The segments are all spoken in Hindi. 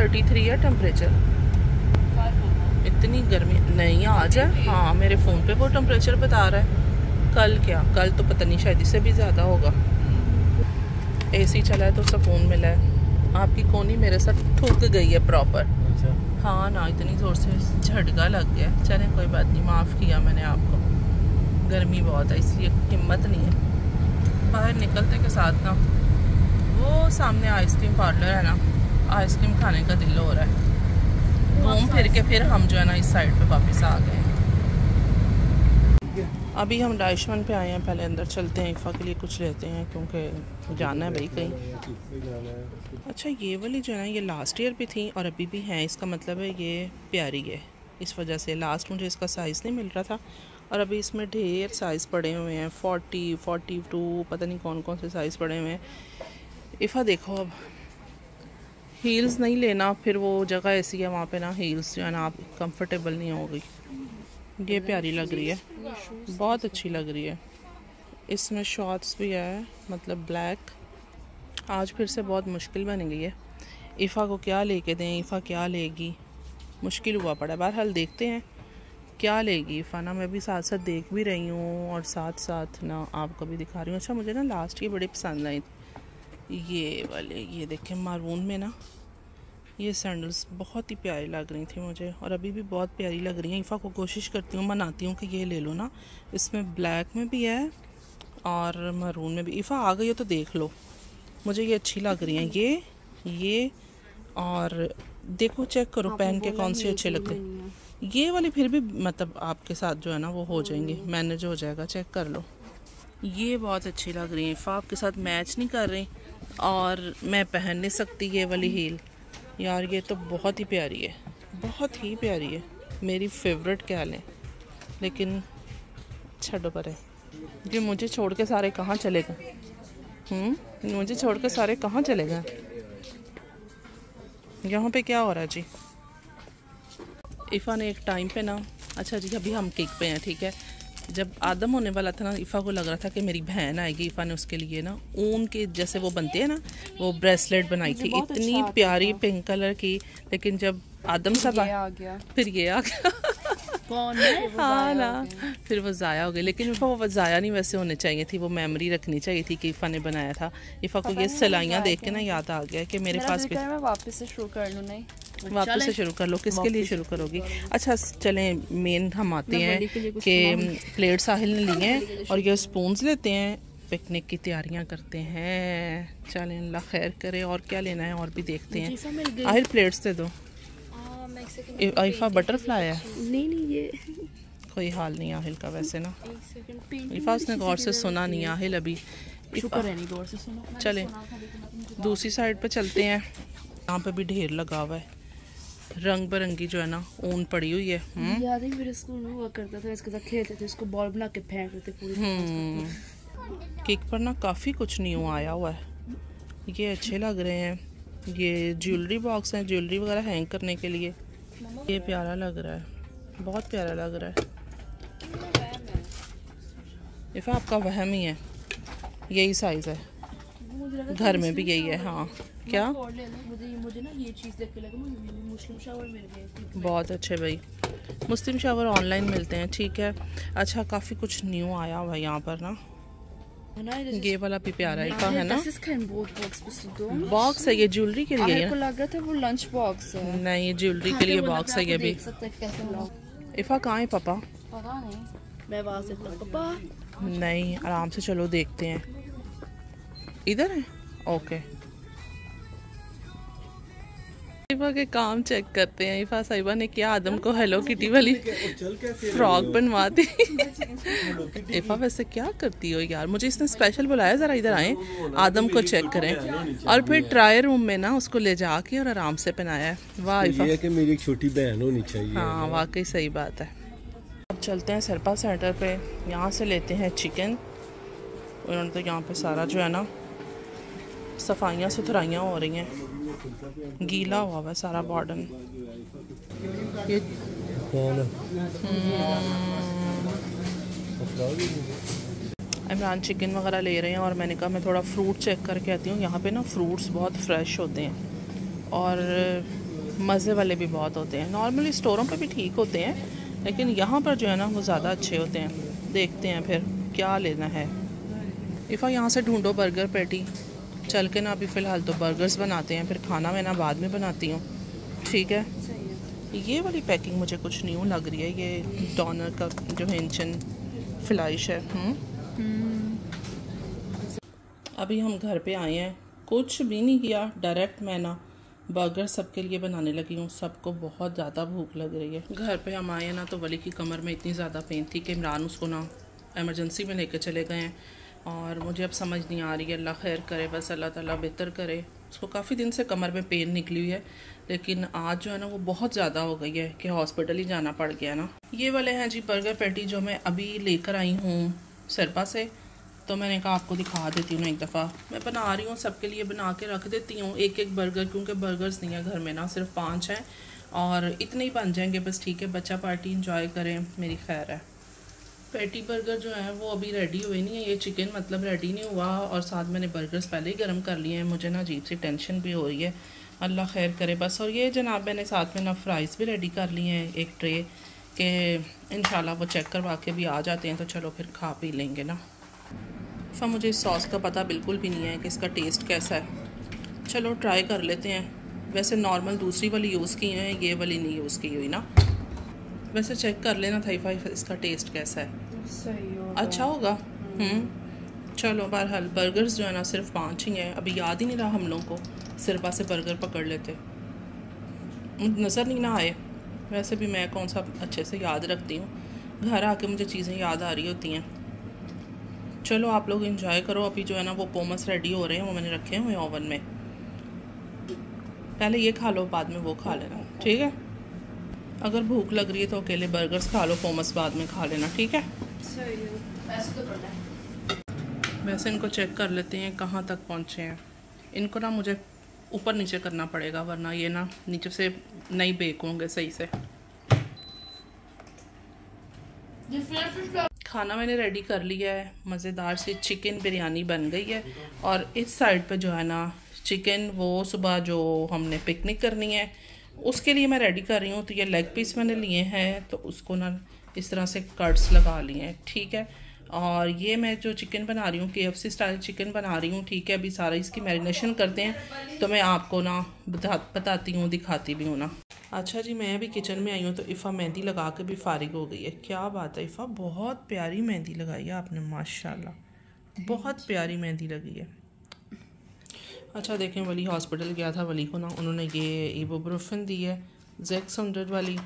33 है टेम्परेचर। इतनी गर्मी नहीं आज है। हाँ मेरे फ़ोन पे वो टेम्परेचर बता रहा है। कल क्या, कल तो पता नहीं शायद इससे भी ज़्यादा होगा। एसी चला है तो सुकून मिला है। आपकी कोनी मेरे साथ ठुक गई है प्रॉपर। अच्छा। हाँ ना, इतनी ज़ोर से झटका लग गया। चलें कोई बात नहीं, माफ़ किया मैंने आपको। गर्मी बहुत है इसलिए हिम्मत नहीं है। बाहर निकलते के साथ ना वो सामने आइसक्रीम पार्लर है ना, आइसक्रीम खाने का दिल हो रहा है। घूम फिर के फिर हम जो है ना इस साइड पे वापस आ गए। अभी हम डाइशमन पे आए हैं, पहले अंदर चलते हैं, इफ़ा के लिए कुछ लेते हैं क्योंकि जाना है भाई कहीं। अच्छा ये वाली जो है ना ये लास्ट ईयर भी थी और अभी भी हैं, इसका मतलब है ये प्यारी है। इस वजह से लास्ट मुझे इसका साइज़ नहीं मिल रहा था और अभी इसमें ढेर साइज़ पड़े हुए हैं, 40, 42 पता नहीं कौन कौन से साइज़ पड़े हुए हैं। इफ़ा देखो अब हील्स नहीं लेना, फिर वो जगह ऐसी है वहाँ पे ना हील्स जो है ना आप कंफर्टेबल नहीं होगी। ये प्यारी लग रही है, बहुत अच्छी लग रही है। इसमें शॉर्ट्स भी है, मतलब ब्लैक। आज फिर से बहुत मुश्किल बन गई है। इफ़ा को क्या लेके दें, इफ़ा क्या लेगी, मुश्किल हुआ पड़ा। बहरहाल देखते हैं क्या लेगी इफ़ा ना। मैं भी साथ साथ देख भी रही हूँ और साथ साथ ना आपको भी दिखा रही हूँ। अच्छा मुझे ना लास्ट ये बड़ी पसंद आई ये वाले, ये देखें मारून में ना ये सैंडल्स बहुत ही प्यारी लग रही थी मुझे और अभी भी बहुत प्यारी लग रही हैं। इफ़ा को कोशिश करती हूँ, मनाती हूँ कि ये ले लो ना, इसमें ब्लैक में भी है और मरून में भी। इफ़ा आ गई हो तो देख लो, मुझे ये अच्छी लग रही हैं ये और देखो चेक करो पहन के कौन से अच्छे लगते हैं। ये वाली फिर भी मतलब आपके साथ जो है ना वो हो जाएंगे, मैनेज हो जाएगा, चेक कर लो। ये बहुत अच्छी लग रही है। इफ़ा आपके साथ मैच नहीं कर रही और मैं पहन नहीं सकती ये वाली हील। यार ये तो बहुत ही प्यारी है, बहुत ही प्यारी है, मेरी फेवरेट क्या लें, लेकिन छड़ो पर है। ये मुझे छोड़ के सारे कहाँ चले गए? मुझे छोड़ के सारे कहाँ चले गए? यहाँ पे क्या हो रहा है जी? इफ़ा ने एक टाइम पे ना, अच्छा जी अभी हम केक पे हैं, ठीक है। जब आदम होने वाला था ना इफ़ा को लग रहा था कि मेरी बहन आएगी। इफ़ा ने उसके लिए ना ऊन के जैसे वो बनते हैं ना वो ब्रेसलेट बनाई थी, इतनी प्यारी पिंक कलर की। लेकिन जब आदम साहब आ गया फिर ये आ गया कौन है? हाँ ना, फिर वो ज़ाया हो गई। लेकिन इफ़ा वो ज़ाया नहीं वैसे होने चाहिए थी, वो मेमोरी रखनी चाहिए थी कि इफ़ा ने बनाया था। इफ़ा को ये सिलाइयाँ देख के ना याद आ गया कि मेरे पास भी। वापस से शुरू कर लूँ? नहीं वापस से शुरू कर लो। किसके लिए शुरू करोगी? अच्छा चलें मेन हम आते हैं कि प्लेट साहिल ने लिए हैं और ये स्पून्स लेते हैं, पिकनिक की तैयारियां करते हैं। चलें अल्लाह खैर करे। और क्या लेना है और भी देखते हैं। आहिल प्लेट्स दे दो। इफ़ा बटरफ्लाई है? नहीं ये कोई हाल नहीं आहिल का वैसे ना। इफ़ा उसने गौर से सुना नहीं आहिल अभी। चलें दूसरी साइड पे चलते हैं। यहाँ पे भी ढेर लगा हुआ है, रंग बिरंगी जो है ना ऊन पड़ी हुई है। याद है मेरे स्कूल में हुआ करता था, इसके साथ खेलते थे, इसको बॉल बना के फेंकते थे पूरी। केक पर ना काफ़ी कुछ न्यू आया हुआ है, ये अच्छे लग रहे हैं। ये ज्वेलरी बॉक्स हैं, ज्वेलरी वगैरह हैंग करने के लिए। ये प्यारा लग रहा है, बहुत प्यारा लग रहा है। इफ़ा आपका वहम ही है, यही साइज़ है, घर में भी यही है। हाँ क्या मुझे ना ये चीज़ देख के लगा मुस्लिम शावर मिल गए। बहुत अच्छे भाई, मुस्लिम शावर ऑनलाइन मिलते हैं, ठीक है। अच्छा काफ़ी कुछ न्यू आया हुआ है यहाँ पर ना। ये वाला भी प्यारा है ना, बॉक्स है ये ज्वेलरी के लिए है। लग रहा था वो लंच बॉक्स है। नहीं ये ज्वेलरी के लिए बॉक्स है ये भी। इफ़ा कहाँ है पापा? पता नहीं, मैं आवाज़ देता हूं पापा। नहीं आराम से चलो देखते हैं, इधर है ओके। इफ़ा के काम चेक करते हैं। इफ़ा साहिबा ने क्या आदम को हेलो किटी वाली फ्रॉक बनवा दी। इफ़ा वैसे क्या करती हो यार, मुझे इसने स्पेशल बुलाया ज़रा इधर आए आदम को चेक करें और फिर ट्रायल रूम में ना उसको ले जाके और आराम से पहनाया है। वाह इफ़ा, ये कि मेरी एक छोटी बहन होनी चाहिए। हाँ वाकई सही बात है। अब चलते हैं सरपा सेंटर पे, यहाँ से लेते हैं चिकन। उन्होंने तो यहाँ पे सारा जो है ना सफाइयाँ सुथराइयाँ हो रही हैं, गीला हुआ है सारा बॉर्डन। ये इमरान चिकन वगैरह ले रहे हैं और मैंने कहा मैं थोड़ा फ्रूट चेक करके आती हूँ। यहाँ पे ना फ्रूट्स बहुत फ्रेश होते हैं और मज़े वाले भी बहुत होते हैं। नॉर्मली स्टोरों पे भी ठीक होते हैं, लेकिन यहाँ पर जो है ना वो ज़्यादा अच्छे होते हैं। देखते हैं फिर क्या लेना है। इफ़ा यहाँ से ढूंढो बर्गर पैटी। चल के ना अभी फ़िलहाल तो बर्गर्स बनाते हैं, फिर खाना मैं ना बाद में बनाती हूँ, ठीक है। ये वाली पैकिंग मुझे कुछ न्यू लग रही है, ये डॉनर का जो है इंचन फ्लाइश है। अभी हम घर पे आए हैं, कुछ भी नहीं किया, डायरेक्ट मैं ना बर्गर सबके लिए बनाने लगी हूँ। सबको बहुत ज़्यादा भूख लग रही है। घर पे हम आए हैं ना तो वली की कमर में इतनी ज़्यादा पेन थी कि इमरान उसको ना एमरजेंसी में लेके चले गए हैं। और मुझे अब समझ नहीं आ रही है, अल्लाह खैर करे, बस अल्लाह ताला बेहतर करे। उसको काफ़ी दिन से कमर में पेन निकली हुई है, लेकिन आज जो है ना वो बहुत ज़्यादा हो गई है कि हॉस्पिटल ही जाना पड़ गया ना। ये वाले हैं जी बर्गर पैटी जो मैं अभी लेकर आई हूँ सिरपा से, तो मैंने कहा आपको दिखा देती हूँ एक दफ़ा। मैं बना रही हूँ सबके लिए, बना के रख देती हूँ एक एक बर्गर, क्योंकि बर्गर्स नहीं है घर में ना, सिर्फ 5 हैं और इतने ही बन जाएंगे बस, ठीक है। बच्चा पार्टी इंजॉय करें, मेरी खैर है। पैटी बर्गर जो है वो अभी रेडी हुए नहीं है, ये चिकन मतलब रेडी नहीं हुआ, और साथ मैंने बर्गर्स पहले ही गर्म कर लिए हैं। मुझे ना अजीब सी टेंशन भी हो रही है, अल्लाह खैर करे बस। और ये जनाब मैंने साथ में ना फ्राइज़ भी रेडी कर लिए हैं एक ट्रे के, इंशाल्लाह वो चेक करवा के भी आ जाते हैं, तो चलो फिर खा पी लेंगे ना। मुझे इस सॉस का पता बिल्कुल भी नहीं है कि इसका टेस्ट कैसा है। चलो ट्राई कर लेते हैं। वैसे नॉर्मल दूसरी वाली यूज़ की है, ये वाली नहीं यूज़ की हुई ना। वैसे चेक कर लेना था इसका टेस्ट कैसा है। सही होगा, अच्छा होगा। चलो बहरहाल बर्गर्स जो है ना सिर्फ 5 ही हैं। अभी याद ही नहीं रहा हम लोग को, सिरपा से बर्गर पकड़ लेते, नज़र नहीं ना आए। वैसे भी मैं कौन सा अच्छे से याद रखती हूँ, घर आके मुझे चीज़ें याद आ रही होती हैं। चलो आप लोग एंजॉय करो। अभी जो है ना वो पोमस रेडी हो रहे हैं, वो मैंने रखे हुए हैं ओवन में। पहले ये खा लो, बाद में वो खा लेना, ठीक है। अगर भूख लग रही है तो अकेले बर्गर्स खा लो, पोमस बाद में खा लेना, ठीक है। सही है। ऐसे तो पता है। वैसे इनको चेक कर लेते हैं कहाँ तक पहुँचे हैं। इनको ना मुझे ऊपर नीचे करना पड़ेगा, वरना ये ना नीचे से नहीं बेक होंगे सही से। खाना मैंने रेडी कर लिया है, मज़ेदार सी चिकन बिरयानी बन गई है। और इस साइड पे जो है ना चिकन, वो सुबह जो हमने पिकनिक करनी है उसके लिए मैं रेडी कर रही हूँ। तो ये लेग पीस मैंने लिए हैं, तो उसको ना इस तरह से कट्स लगा लिए हैं, ठीक है। और ये मैं जो चिकन बना रही हूँ KFC स्टाइल चिकन बना रही हूँ, ठीक है। अभी सारा इसकी मैरिनेशन करते हैं, तो मैं आपको ना बताती हूँ, दिखाती भी हूँ ना। अच्छा जी, मैं अभी किचन में आई हूँ तो इफ़ा मेहंदी लगा के भी फारिग हो गई है। क्या बात है इफ़ा, बहुत प्यारी मेहंदी लगाई है आपने, माशाल्लाह बहुत प्यारी मेहंदी लगी है। अच्छा देखें, वली हॉस्पिटल गया था, वली को ना उन्होंने ये इबुप्रोफेन दी है Z100 वाली,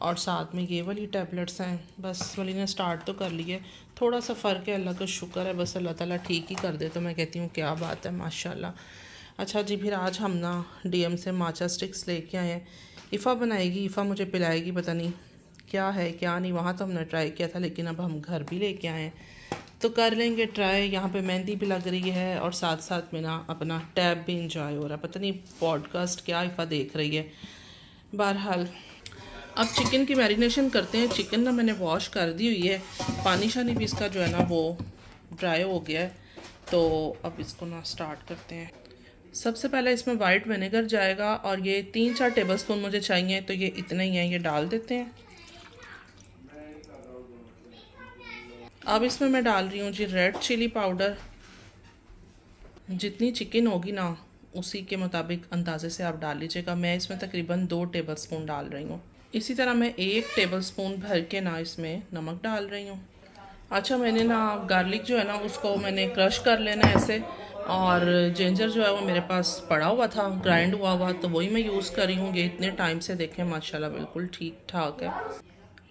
और साथ में ये वाली टैबलेट्स हैं। बस वली ने स्टार्ट तो कर ली है, थोड़ा सा फ़र्क है, अल्लाह का शुक्र है, बस अल्लाह ताला ठीक ही कर दे। तो मैं कहती हूँ क्या बात है, माशाल्लाह। अच्छा जी, फिर आज हम ना DM से माचा स्टिक्स लेके आए हैं। इफ़ा बनाएगी, इफ़ा मुझे पिलाएगी, पता नहीं क्या है क्या नहीं। वहाँ तो हमने ट्राई किया था, लेकिन अब हम घर भी लेके आए हैं तो कर लेंगे ट्राई। यहाँ पे मेहंदी भी लग रही है और साथ साथ में ना अपना टैब भी इंजॉय हो रहा है। पता नहीं पॉडकास्ट क्या इफ़ा देख रही है। बहरहाल अब चिकन की मैरिनेशन करते हैं। चिकन ना मैंने वॉश कर दी हुई है, पानी शानी भी इसका जो है ना वो ड्राई हो गया है। तो अब इसको ना स्टार्ट करते हैं। सबसे पहले इसमें वाइट विनेगर जाएगा, और ये 3-4 टेबलस्पून मुझे चाहिए, तो ये इतने ही हैं, ये डाल देते हैं। अब इसमें मैं डाल रही हूँ जी रेड चिली पाउडर। जितनी चिकन होगी ना उसी के मुताबिक अंदाजे से आप डाल लीजिएगा। मैं इसमें तकरीबन 2 टेबलस्पून डाल रही हूँ। इसी तरह मैं 1 टेबलस्पून भर के ना इसमें नमक डाल रही हूँ। अच्छा, मैंने ना गार्लिक जो है ना उसको मैंने क्रश कर लेना है ऐसे, और जिंजर जो है वो मेरे पास पड़ा हुआ था, ग्राइंड हुआ हुआ, तो वही मैं यूज़ कर रही हूँ। ये इतने टाइम से देखें माशाल्लाह बिल्कुल ठीक ठाक है।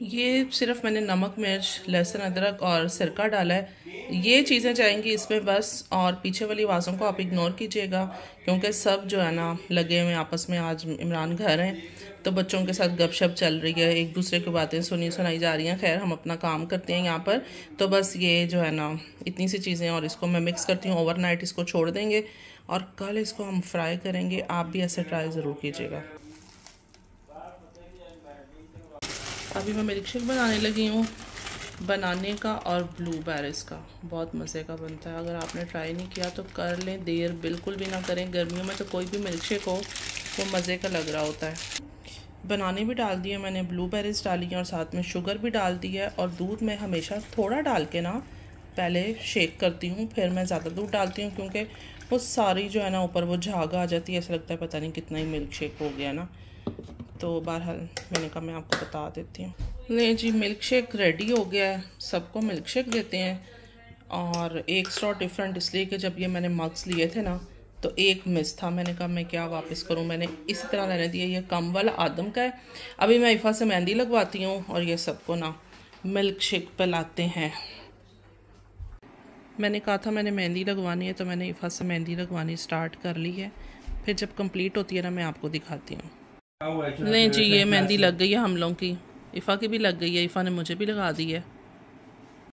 ये सिर्फ मैंने नमक, मिर्च, लहसुन, अदरक और सिरका डाला है। ये चीज़ें जाएंगी इसमें बस, और पीछे वाली आवाज़ों को आप इग्नोर कीजिएगा, क्योंकि सब जो है ना लगे हुए आपस में। आज इमरान घर हैं तो बच्चों के साथ गपशप चल रही है, एक दूसरे की बातें सुनाई जा रही हैं। खैर हम अपना काम करते हैं यहाँ पर, तो बस ये जो है ना इतनी सी चीज़ें, और इसको मैं मिक्स करती हूँ। ओवरनाइट इसको छोड़ देंगे और कल इसको हम फ्राई करेंगे। आप भी ऐसे ट्राई ज़रूर कीजिएगा। अभी मैं मिल्क शेक बनाने लगी हूँ, बनाने का और ब्लूबेरीज़ का, बहुत मज़े का बनता है। अगर आपने ट्राई नहीं किया तो कर लें, देर बिल्कुल भी ना करें। गर्मियों में तो कोई भी मिल्क शेक हो वो मज़े का लग रहा होता है। बनाने भी डाल दिए मैंने, ब्लूबेरीज डाली हैं और साथ में शुगर भी डाल दी है। और दूध मैं हमेशा थोड़ा डाल के ना पहले शेक करती हूँ, फिर मैं ज़्यादा दूध डालती हूँ क्योंकि वो सारी जो है ना ऊपर वो झाग आ जाती है, ऐसा लगता है पता नहीं कितना ही मिल्क शेक हो गया ना। तो बहरहाल मैंने कहा मैं आपको बता देती हूँ। नहीं जी, मिल्क शेक रेडी हो गया है। सबको मिल्क शेक देते हैं। और एक स्ट्रॉ डिफरेंट इसलिए कि जब ये मैंने मग्स लिए थे ना तो एक मिस था, मैंने कहा मैं क्या वापस करूं, मैंने इसी तरह रहने दिया। ये कम वाला आदम का है। अभी मैं इफ़ा से मेहंदी लगवाती हूँ और ये सबको ना मिल्क शेक पिलाते हैं। मैंने कहा था मैंने मेहंदी लगवानी है, तो मैंने इफ़ा से मेहंदी लगवानी स्टार्ट कर ली है। फिर जब कंप्लीट होती है ना मैं आपको दिखाती हूँ। नहीं जी, ये मेहंदी लग गई है हम लोगों की, इफ़ा की भी लग गई है, इफ़ा ने मुझे भी लगा दी है।